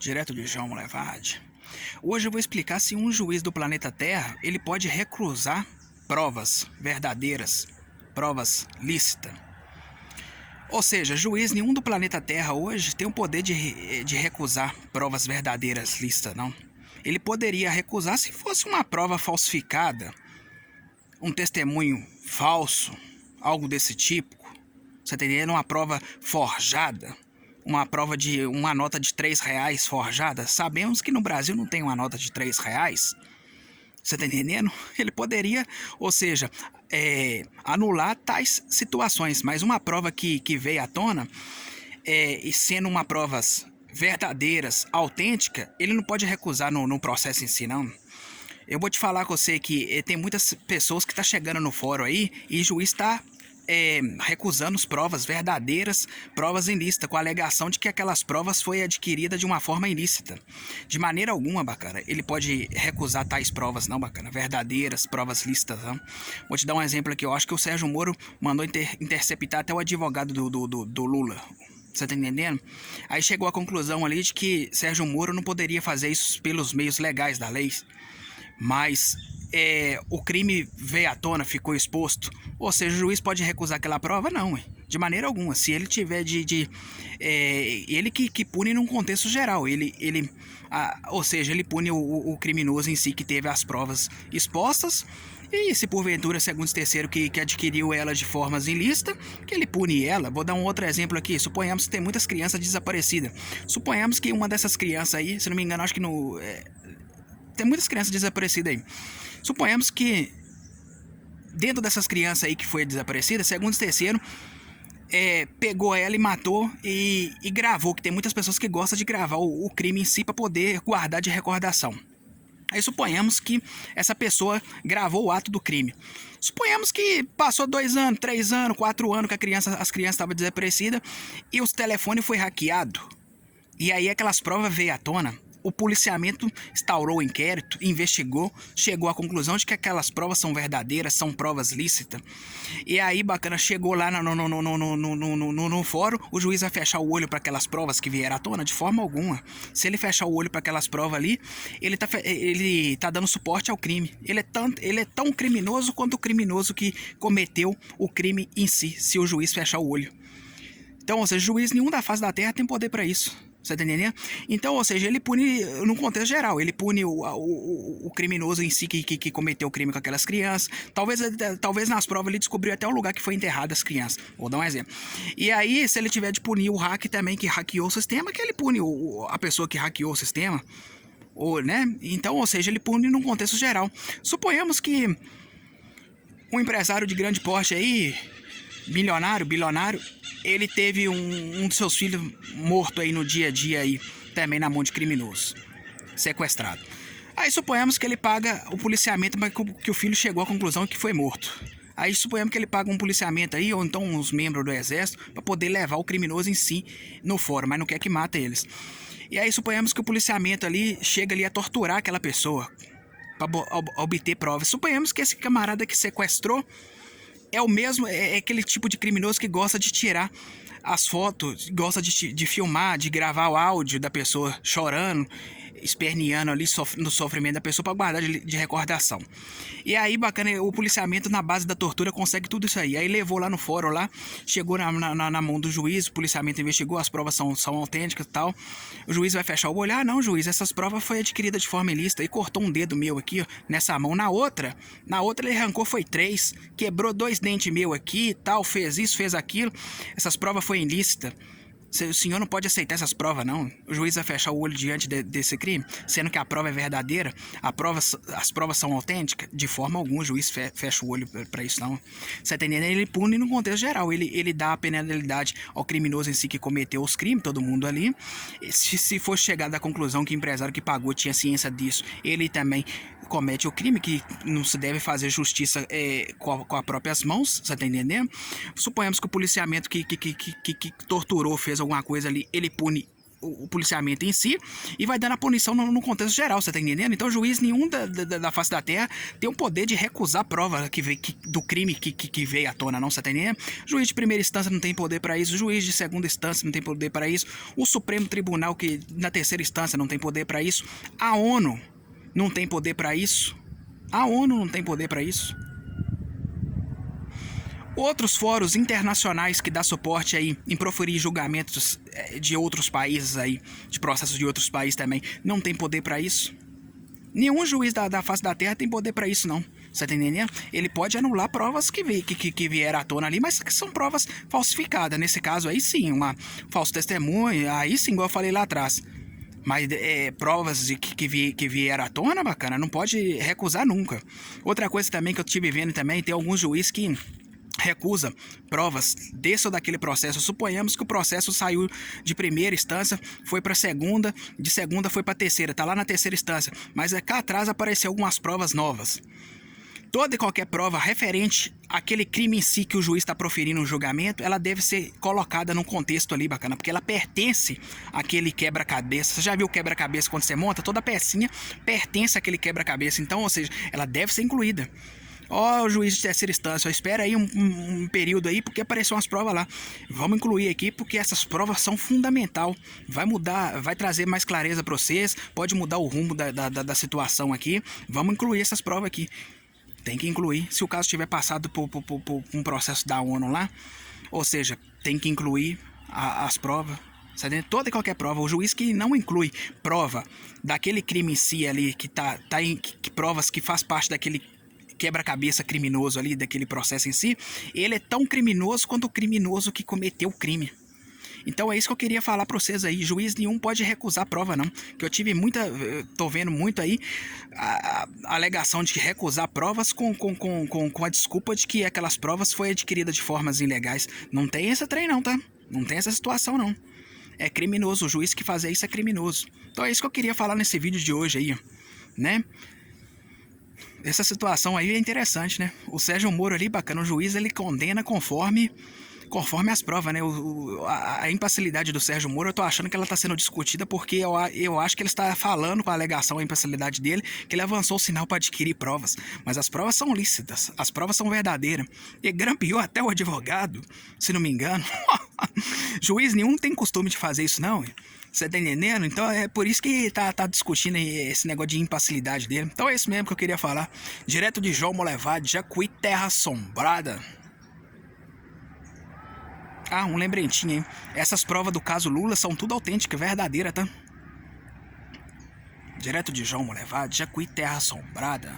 Direto de João Levade. Hoje eu vou explicar se um juiz do planeta Terra ele pode recusar provas verdadeiras, provas lícitas. Ou seja, juiz nenhum do planeta Terra hoje tem o poder de recusar provas verdadeiras lícitas, não. Ele poderia recusar se fosse uma prova falsificada, um testemunho falso, algo desse tipo. Você tá entendendo? Uma prova forjada. Uma prova de uma nota de R$3 forjada. Sabemos que no Brasil não tem uma nota de R$3. Você tá entendendo? Ele poderia, ou seja, anular tais situações. Mas uma prova que veio à tona, e sendo uma provas verdadeiras, autêntica, ele não pode recusar no processo em si, não. Eu vou te falar com você que tem muitas pessoas que tá chegando no fórum aí e o juiz está recusando as provas verdadeiras, provas ilícitas, com a alegação de que aquelas provas foi adquirida de uma forma ilícita. De maneira alguma, bacana, ele pode recusar tais provas, não, bacana, verdadeiras, provas lícitas, não. Vou te dar um exemplo aqui, eu acho que o Sérgio Moro mandou interceptar até o advogado do Lula. Você tá entendendo? Aí chegou à conclusão ali de que Sérgio Moro não poderia fazer isso pelos meios legais da lei. Mas o crime veio à tona, ficou exposto. Ou seja, o juiz pode recusar aquela prova? Não, de maneira alguma. Se ele tiver ele que pune num contexto geral. Ou seja, ele pune o criminoso em si que teve as provas expostas. E se porventura, segundo o terceiro que adquiriu ela de formas ilícitas, que ele pune ela. Vou dar um outro exemplo aqui. Suponhamos que tem muitas crianças desaparecidas. Suponhamos que uma dessas crianças aí, se não me engano, acho que tem muitas crianças desaparecidas aí. Suponhamos que dentro dessas crianças aí que foi desaparecida, segundo o terceiro, pegou ela e matou e gravou, que tem muitas pessoas que gostam de gravar o crime em si para poder guardar de recordação. Aí suponhamos que essa pessoa gravou o ato do crime. Suponhamos que passou 2 anos, 3 anos, 4 anos que as crianças estavam desaparecidas e os telefones foi hackeado. E aí aquelas provas veio à tona. O policiamento instaurou o inquérito, investigou, chegou à conclusão de que aquelas provas são verdadeiras, são provas lícitas. E aí, bacana, chegou lá no fórum, o juiz vai fechar o olho para aquelas provas que vieram à tona? De forma alguma. Se ele fechar o olho para aquelas provas ali, ele tá dando suporte ao crime. Ele é tão criminoso quanto o criminoso que cometeu o crime em si, se o juiz fechar o olho. Então, ou seja, juiz nenhum da face da terra tem poder para isso. Você tá entendendo? Então, ou seja, ele pune no contexto geral. Ele pune o criminoso em si que cometeu o crime com aquelas crianças. Talvez nas provas ele descobriu até o lugar que foi enterrado as crianças. Vou dar um exemplo. E aí, se ele tiver de punir o hack também que hackeou o sistema, que ele pune a pessoa que hackeou o sistema. Né? Então, ou seja, ele pune num contexto geral. Suponhamos que um empresário de grande porte aí, milionário, bilionário, ele teve um de seus filhos morto aí no dia a dia aí, também na mão de criminoso, sequestrado. Aí suponhamos que ele paga o policiamento, mas que o filho chegou à conclusão que foi morto. Aí suponhamos que ele paga um policiamento aí, ou então uns membros do exército, para poder levar o criminoso em si no fórum, mas não quer que mata eles. E aí suponhamos que o policiamento ali chega ali a torturar aquela pessoa, para obter provas. Suponhamos que esse camarada que sequestrou é o mesmo, é aquele tipo de criminoso que gosta de tirar as fotos, gosta de filmar, de gravar o áudio da pessoa chorando, esperneando ali no sofrimento da pessoa para guardar de recordação. E aí, bacana, o policiamento na base da tortura consegue tudo isso aí. Aí levou lá no fórum lá, chegou na mão do juiz, o policiamento investigou, as provas são autênticas e tal. O juiz vai fechar o olho, não, juiz, essas provas foi adquirida de forma ilícita. E cortou um dedo meu aqui, ó, nessa mão. Na outra ele arrancou, foi 3, quebrou 2 dentes meu aqui e tal, fez isso, fez aquilo. Essas provas foi ilícita. O senhor não pode aceitar essas provas, não. O juiz vai fechar o olho diante desse crime, sendo que a prova é verdadeira, as provas são autênticas. De forma alguma o juiz fecha o olho para isso, não. Você tá entendendo? Ele pune no contexto geral. Ele dá a penalidade ao criminoso em si que cometeu os crimes, todo mundo ali. Se for chegar à conclusão que o empresário que pagou tinha ciência disso, ele também comete o crime, que não se deve fazer justiça com as próprias mãos, você tá entendendo? Suponhamos que o policiamento que torturou, fez alguma coisa ali, ele pune o policiamento em si e vai dando a punição no contexto geral, você tá entendendo? Então juiz nenhum da face da terra tem o poder de recusar a prova do crime que veio à tona, não, você tá entendendo? Juiz de primeira instância não tem poder para isso, juiz de segunda instância não tem poder para isso, o Supremo Tribunal que na terceira instância não tem poder para isso, a ONU não tem poder para isso, a ONU não tem poder para isso. Outros fóruns internacionais que dá suporte aí em proferir julgamentos de outros países aí, de processos de outros países também, não tem poder para isso. Nenhum juiz da face da terra tem poder para isso, não. Você tá entendendo? Ele pode anular provas que vieram à tona ali, mas que são provas falsificadas. Nesse caso aí sim, uma falso testemunho, aí sim, igual eu falei lá atrás. Mas provas que vieram à tona, bacana, não pode recusar nunca. Outra coisa também que eu estive vendo também, tem alguns juízes que recusa provas desse ou daquele processo. Suponhamos que o processo saiu de primeira instância, foi para segunda, de segunda foi para terceira, tá lá na terceira instância, mas cá atrás apareceu algumas provas novas. Toda e qualquer prova referente àquele crime em si que o juiz está proferindo no julgamento, ela deve ser colocada num contexto ali bacana, porque ela pertence àquele quebra-cabeça. Você já viu o quebra-cabeça quando você monta? Toda pecinha pertence àquele quebra-cabeça, então, ou seja, ela deve ser incluída. Ó, o juiz de terceira instância, espera aí um período aí, porque apareceu umas provas lá. Vamos incluir aqui, porque essas provas são fundamental. Vai mudar, vai trazer mais clareza para vocês, pode mudar o rumo da situação aqui. Vamos incluir essas provas aqui. Tem que incluir. Se o caso tiver passado por um processo da ONU lá, ou seja, tem que incluir as provas. Toda e qualquer prova, o juiz que não inclui prova daquele crime em si ali, que provas que faz parte daquele quebra-cabeça criminoso ali, daquele processo em si, ele é tão criminoso quanto o criminoso que cometeu o crime. Então é isso que eu queria falar pra vocês aí. Juiz nenhum pode recusar prova, não. Que eu tive tô vendo muito aí a alegação de recusar provas com a desculpa de que aquelas provas foi adquirida de formas ilegais. Não tem esse trem não, tá? Não tem essa situação não. É criminoso, o juiz que fazer isso é criminoso. Então é isso que eu queria falar nesse vídeo de hoje aí, né? Essa situação aí é interessante, né? O Sérgio Moro ali, bacana, o juiz ele condena conforme as provas, né? A impacibilidade do Sérgio Moro, eu tô achando que ela tá sendo discutida porque eu acho que ele está falando com a alegação, a impacibilidade dele, que ele avançou o sinal para adquirir provas. Mas as provas são lícitas, as provas são verdadeiras. E grampeou até o advogado, se não me engano. Juiz nenhum tem costume de fazer isso, não. Você tá entendendo? Então é por isso que tá discutindo esse negócio de impacibilidade dele. Então é isso mesmo que eu queria falar. Direto de João Molevade, Jacuí, Terra Assombrada. Ah, um lembretinho, hein? Essas provas do caso Lula são tudo autênticas, verdadeira, tá? Direto de João Molevade, Jacuí, Terra Assombrada.